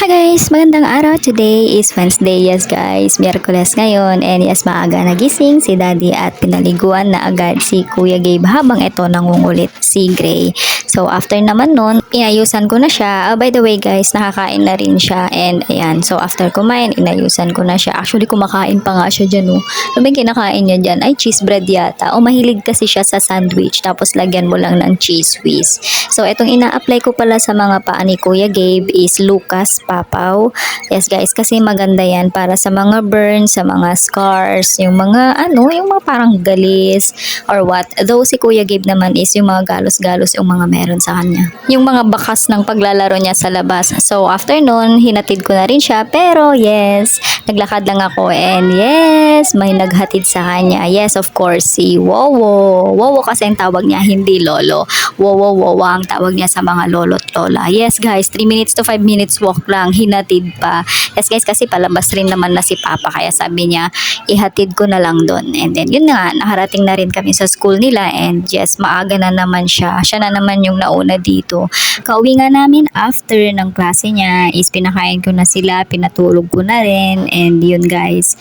Hi guys! Magandang araw. Today is Wednesday. Yes guys, Miyerkules ngayon. And yes, maaga nagising si Daddy at pinaliguan na agad si Kuya Gabe habang ito nangungulit si Gray. So after naman nun, inayusan ko na siya. By the way guys, nakakain na rin siya. And ayan, so after kumain, inayusan ko na siya. Actually, kumakain pa nga siya dyan. Oh. Ano ba yung kinakain niya dyan? Ay, cheese bread yata. O mahilig kasi siya sa sandwich. Tapos lagyan mo lang ng cheese whiz. So itong ina-apply ko pala sa mga paa ni Kuya Gabe is Lucas Papaw. Yes guys, kasi maganda yan para sa mga burns, sa mga scars, yung mga yung mga parang galis or what. Though si Kuya Gabe naman is yung mga galos-galos yung mga meron sa kanya. Yung mga bakas ng paglalaro niya sa labas. So after nun, hinatid ko na rin siya. Pero yes, naglakad lang ako and yes, may naghatid sa kanya. Yes, of course, si Wowo. Wowo kasi ang tawag niya, hindi Lolo. Wowo, Wowo ang tawag niya sa mga lolo't lola. Yes guys, 3 minutes to 5 minutes walk lang, hinatid pa. Yes guys, kasi palabas rin naman na si Papa, kaya sabi niya, ihatid ko na lang doon. And then yun nga, nakarating na rin kami sa school nila and yes, maaga na naman siya. Siya na naman yung nauna dito. Kauwi nga namin after ng klase niya is pinakain ko na sila, pinatulog ko na rin and yun guys,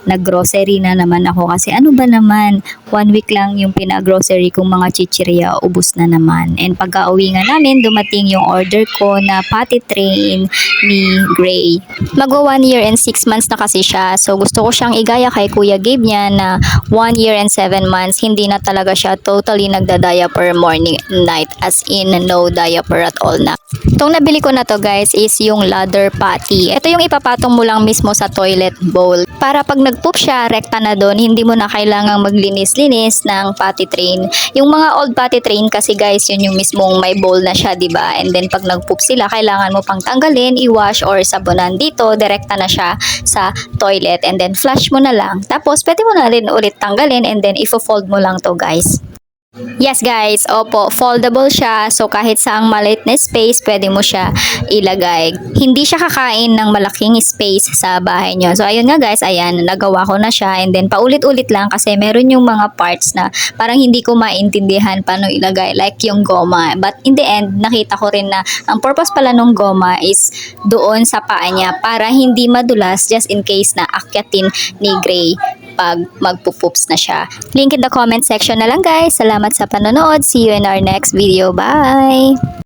naggrocery na naman ako kasi ano ba naman, 1 week lang yung pinagrocery kong mga chichirya, ubos na naman. And pagka-uwi nga namin, dumating yung order ko na potty train ni Gray. Magwa 1 year and 6 months na kasi siya. So gusto ko siyang igaya kay Kuya Gabe niya na 1 year and 7 months, hindi na talaga siya totally nagda-diaper morning and night, as in no diaper at all na. Itong nabili ko na to guys is yung ladder potty. Ito yung ipapatong mo lang mismo sa toilet bowl. Para pag nag-poop siya, rekta na doon, hindi mo na kailangang maglinis-linis ng potty train. Yung mga old potty train kasi guys, yun yung mismong may bowl na siya, diba? And then pag nag-poop sila, kailangan mo pang tanggalin, i-wash or sabunan. Dito, direkta na siya sa toilet and then flush mo na lang. Tapos pwede mo na rin ulit tanggalin and then ifo-fold mo lang to guys. Yes guys, opo, foldable siya. So kahit saang maliit na space, pwede mo siya ilagay. Hindi siya kakain ng malaking space sa bahay nyo. So ayun nga guys, ayan, nagawa ko na siya. And then paulit-ulit lang kasi meron yung mga parts na parang hindi ko maintindihan paano ilagay. Like yung goma. But in the end, nakita ko rin na ang purpose pala ng goma is doon sa paa niya para hindi madulas just in case na akyatin ni Gray pag magpupoops na siya. Link in the comment section na lang guys. Salamat sa panonood. See you in our next video. Bye!